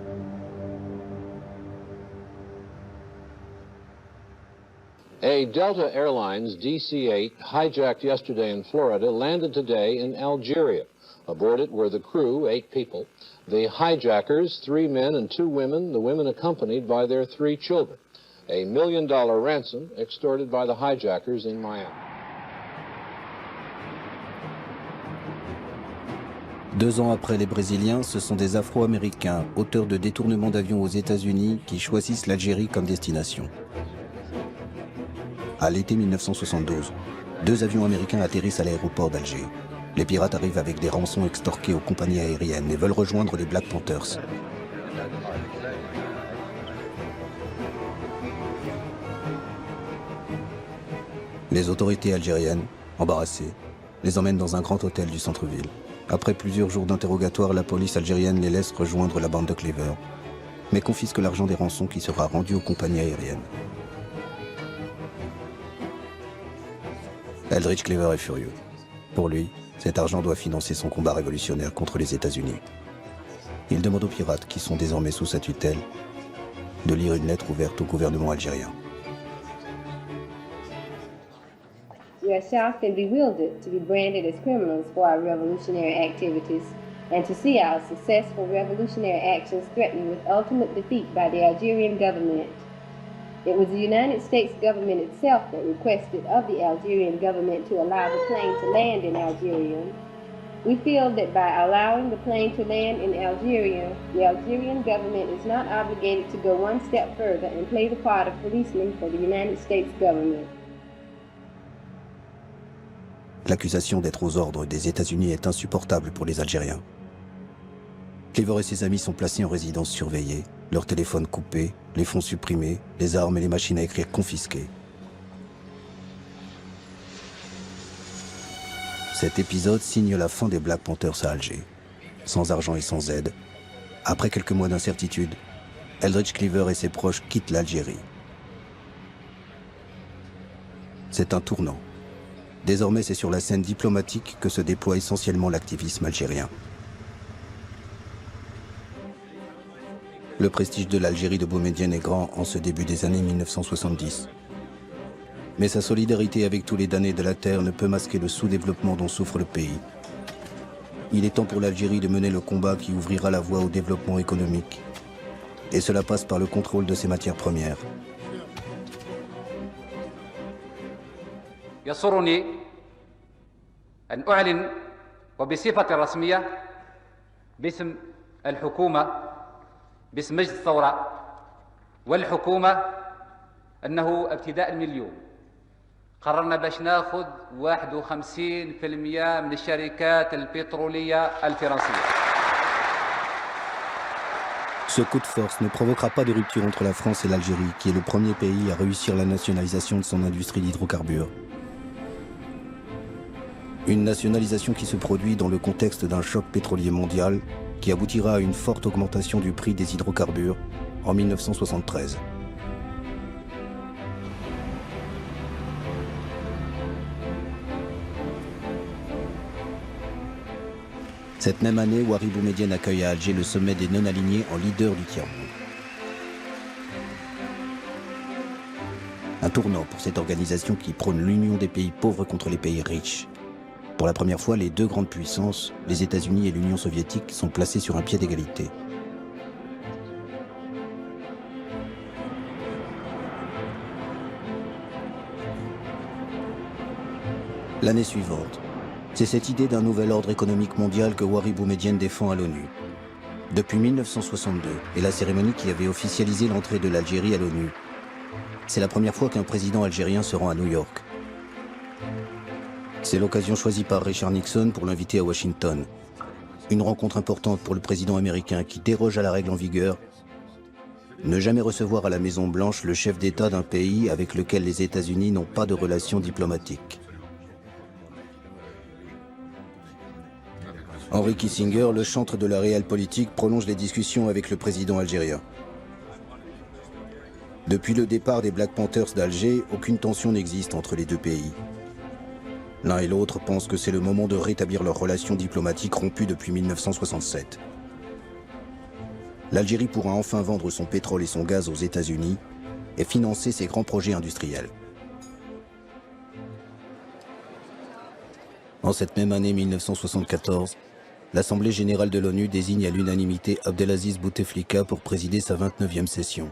A Delta Airlines DC-8 hijacked yesterday in Florida landed today in Algeria. Aboard it were the crew, 8 people, the hijackers, 3 men and 2 women, the women accompanied by their 3 children. A $1 million ransom extorted by the hijackers in Miami. 2 ans après les Brésiliens, ce sont des Afro-Américains, auteurs de détournements d'avions aux États-Unis, qui choisissent l'Algérie comme destination. À l'été 1972, 2 avions américains atterrissent à l'aéroport d'Alger. Les pirates arrivent avec des rançons extorquées aux compagnies aériennes et veulent rejoindre les Black Panthers. Les autorités algériennes, embarrassées, les emmènent dans un grand hôtel du centre-ville. Après plusieurs jours d'interrogatoire, la police algérienne les laisse rejoindre la bande de Cleaver, mais confisque l'argent des rançons qui sera rendu aux compagnies aériennes. Eldridge Cleaver est furieux. Pour lui, cet argent doit financer son combat révolutionnaire contre les États-Unis. Il demande aux pirates, qui sont désormais sous sa tutelle, de lire une lettre ouverte au gouvernement algérien. We are shocked and bewildered to be branded as criminals for our revolutionary activities and to see our successful revolutionary actions threatened with ultimate defeat by the Algerian government. It was the United States government itself that requested of the Algerian government to allow the plane to land in Algeria. We feel that by allowing the plane to land in Algeria, the Algerian government is not obligated to go one step further and play the part of policeman for the United States government. L'accusation d'être aux ordres des États-Unis est insupportable pour les Algériens. Cleaver et ses amis sont placés en résidence surveillée, leurs téléphones coupés, les fonds supprimés, les armes et les machines à écrire confisquées. Cet épisode signe la fin des Black Panthers à Alger. Sans argent et sans aide, après quelques mois d'incertitude, Eldridge Cleaver et ses proches quittent l'Algérie. C'est un tournant. Désormais, c'est sur la scène diplomatique que se déploie essentiellement l'activisme algérien. Le prestige de l'Algérie de Boumedienne est grand en ce début des années 1970. Mais sa solidarité avec tous les damnés de la terre ne peut masquer le sous-développement dont souffre le pays. Il est temps pour l'Algérie de mener le combat qui ouvrira la voie au développement économique. Et cela passe par le contrôle de ses matières premières. يسرني أن أعلن وبصفة رسمية باسم الحكومة باسم مجلس الثورة والحكومة أنه ابتداء من اليوم قررنا باش ناخذ 51% من الشركات البترولية الفرنسية. Ce coup de force ne provoquera pas de rupture entre la France et l'Algérie, qui est le premier pays à réussir la nationalisation de son industrie d'hydrocarbures. Une nationalisation qui se produit dans le contexte d'un choc pétrolier mondial qui aboutira à une forte augmentation du prix des hydrocarbures en 1973. Cette même année, Houari Boumedienne accueille à Alger le sommet des non-alignés en leader du tiers-monde. Un tournant pour cette organisation qui prône l'union des pays pauvres contre les pays riches. Pour la première fois, les deux grandes puissances, les États-Unis et l'Union soviétique, sont placés sur un pied d'égalité. L'année suivante, c'est cette idée d'un nouvel ordre économique mondial que Houari Boumedienne défend à l'ONU. Depuis 1962 et la cérémonie qui avait officialisé l'entrée de l'Algérie à l'ONU, c'est la première fois qu'un président algérien se rend à New York. C'est l'occasion choisie par Richard Nixon pour l'inviter à Washington. Une rencontre importante pour le président américain qui déroge à la règle en vigueur: ne jamais recevoir à la Maison-Blanche le chef d'État d'un pays avec lequel les États-Unis n'ont pas de relations diplomatiques. Henry Kissinger, le chantre de la réelle politique, prolonge les discussions avec le président algérien. Depuis le départ des Black Panthers d'Alger, aucune tension n'existe entre les deux pays. L'un et l'autre pensent que c'est le moment de rétablir leurs relations diplomatiques rompues depuis 1967. L'Algérie pourra enfin vendre son pétrole et son gaz aux États-Unis et financer ses grands projets industriels. En cette même année 1974, l'Assemblée générale de l'ONU désigne à l'unanimité Abdelaziz Bouteflika pour présider sa 29e session.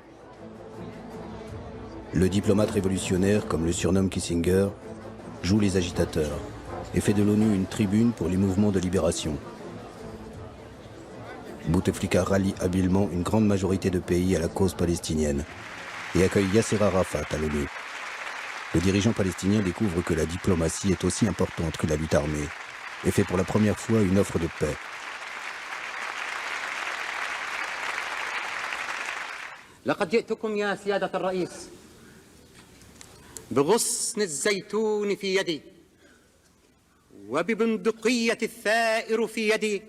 Le diplomate révolutionnaire, comme le surnomme Kissinger, joue les agitateurs et fait de l'ONU une tribune pour les mouvements de libération. Bouteflika rallie habilement une grande majorité de pays à la cause palestinienne et accueille Yasser Arafat à l'ONU. Le dirigeant palestinien découvre que la diplomatie est aussi importante que la lutte armée et fait pour la première fois une offre de paix. لقد جئتكم يا سيادة الرئيس بغصن الزيتون في يدي وببندقية الثائر في يدي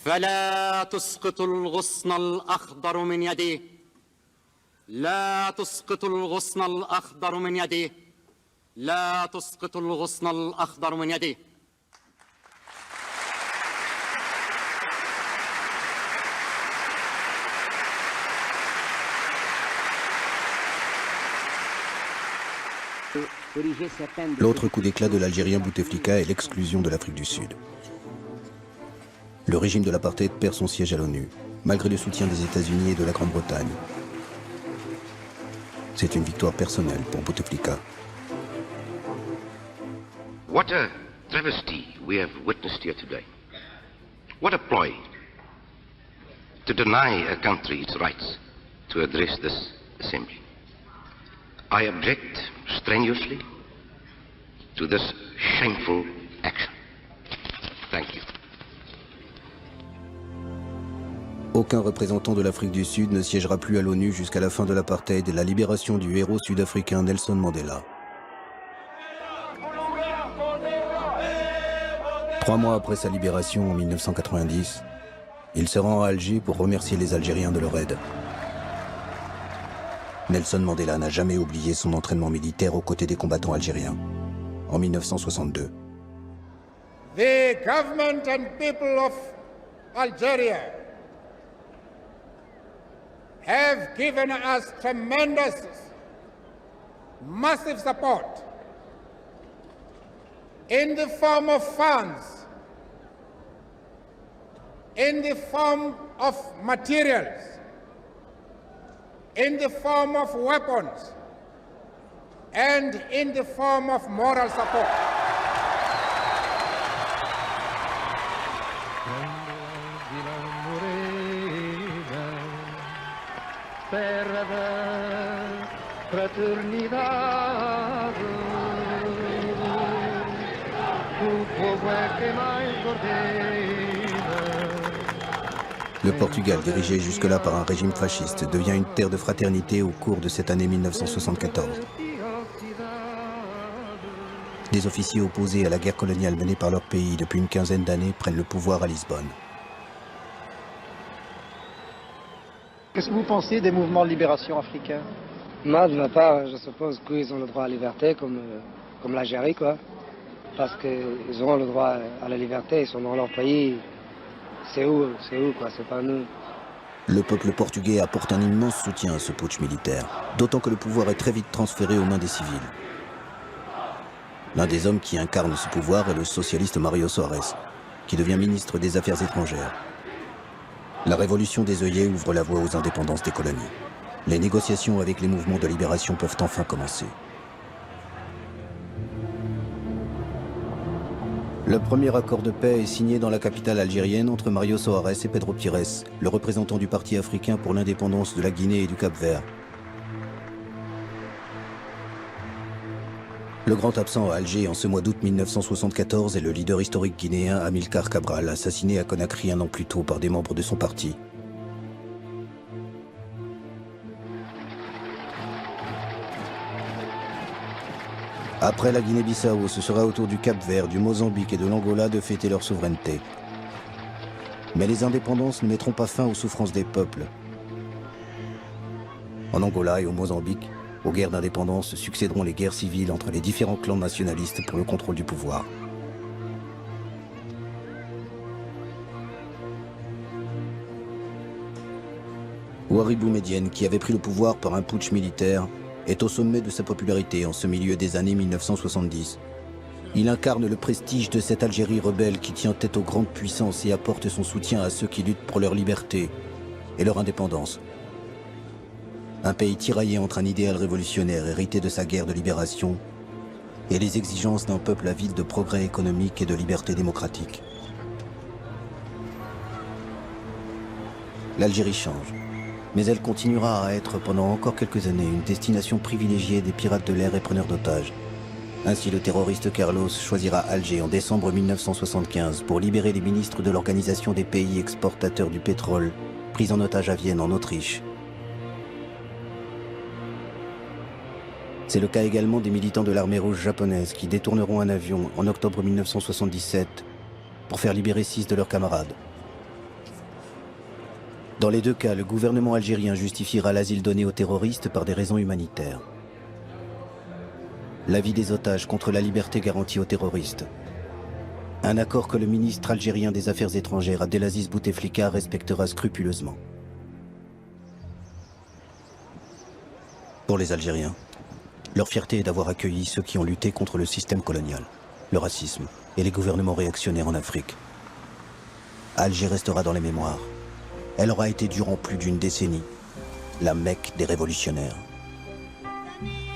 فلا تسقط الغصن الأخضر من يدي لا تسقط الغصن الأخضر من يدي لا تسقط الغصن الأخضر من يدي. L'autre coup d'éclat de l'Algérien Bouteflika est l'exclusion de l'Afrique du Sud. Le régime de l'apartheid perd son siège à l'ONU, malgré le soutien des États-Unis et de la Grande-Bretagne. C'est une victoire personnelle pour Bouteflika. What a travesty we have witnessed here today. What a ploy to deny a country its rights to address this assembly. I object strenuously to this shameful action. Thank you. Aucun représentant de l'Afrique du Sud ne siégera plus à l'ONU jusqu'à la fin de l'apartheid et la libération du héros sud-africain Nelson Mandela. 3 mois après sa libération en 1990, il se rend à Alger pour remercier les Algériens de leur aide. Nelson Mandela n'a jamais oublié son entraînement militaire aux côtés des combattants algériens. En 1962. The government and people of Algeria have given us tremendous, massive support in the form of funds, in the form of materials, in the form of weapons, and in the form of moral support. Le Portugal, dirigé jusque-là par un régime fasciste, devient une terre de fraternité au cours de cette année 1974. Des officiers opposés à la guerre coloniale menée par leur pays depuis une quinzaine d'années prennent le pouvoir à Lisbonne. Qu'est-ce que vous pensez des mouvements de libération africains? Moi, de ma part, je suppose qu'ils ont le droit à la liberté, comme l'Algérie, quoi. Parce qu'ils auront le droit à la liberté, ils sont dans leur pays. C'est où, quoi, c'est pas nous. Le peuple portugais apporte un immense soutien à ce putsch militaire, d'autant que le pouvoir est très vite transféré aux mains des civils. L'un des hommes qui incarne ce pouvoir est le socialiste Mário Soares, qui devient ministre des Affaires étrangères. La révolution des œillets ouvre la voie aux indépendances des colonies. Les négociations avec les mouvements de libération peuvent enfin commencer. Le premier accord de paix est signé dans la capitale algérienne entre Mário Soares et Pedro Pires, le représentant du Parti africain pour l'indépendance de la Guinée et du Cap-Vert. Le grand absent à Alger en ce mois d'août 1974 est le leader historique guinéen Amilcar Cabral, assassiné à Conakry un an plus tôt par des membres de son parti. Après la Guinée-Bissau, ce sera au tour du Cap-Vert, du Mozambique et de l'Angola de fêter leur souveraineté. Mais les indépendances ne mettront pas fin aux souffrances des peuples. En Angola et au Mozambique, aux guerres d'indépendance succéderont les guerres civiles entre les différents clans nationalistes pour le contrôle du pouvoir. Ouari Boumedienne, qui avait pris le pouvoir par un putsch militaire, est au sommet de sa popularité en ce milieu des années 1970. Il incarne le prestige de cette Algérie rebelle qui tient tête aux grandes puissances et apporte son soutien à ceux qui luttent pour leur liberté et leur indépendance. Un pays tiraillé entre un idéal révolutionnaire hérité de sa guerre de libération et les exigences d'un peuple avide de progrès économique et de liberté démocratique. L'Algérie change, mais elle continuera à être pendant encore quelques années une destination privilégiée des pirates de l'air et preneurs d'otages. Ainsi, le terroriste Carlos choisira Alger en décembre 1975 pour libérer les ministres de l'Organisation des pays exportateurs du pétrole, pris en otage à Vienne en Autriche. C'est le cas également des militants de l'armée rouge japonaise qui détourneront un avion en octobre 1977 pour faire libérer 6 de leurs camarades. Dans les deux cas, le gouvernement algérien justifiera l'asile donné aux terroristes par des raisons humanitaires. La vie des otages contre la liberté garantie aux terroristes. Un accord que le ministre algérien des Affaires étrangères, Abdelaziz Bouteflika, respectera scrupuleusement. Pour les Algériens, leur fierté est d'avoir accueilli ceux qui ont lutté contre le système colonial, le racisme et les gouvernements réactionnaires en Afrique. Alger restera dans les mémoires. Elle aura été durant plus d'une décennie la Mecque des révolutionnaires. avenir.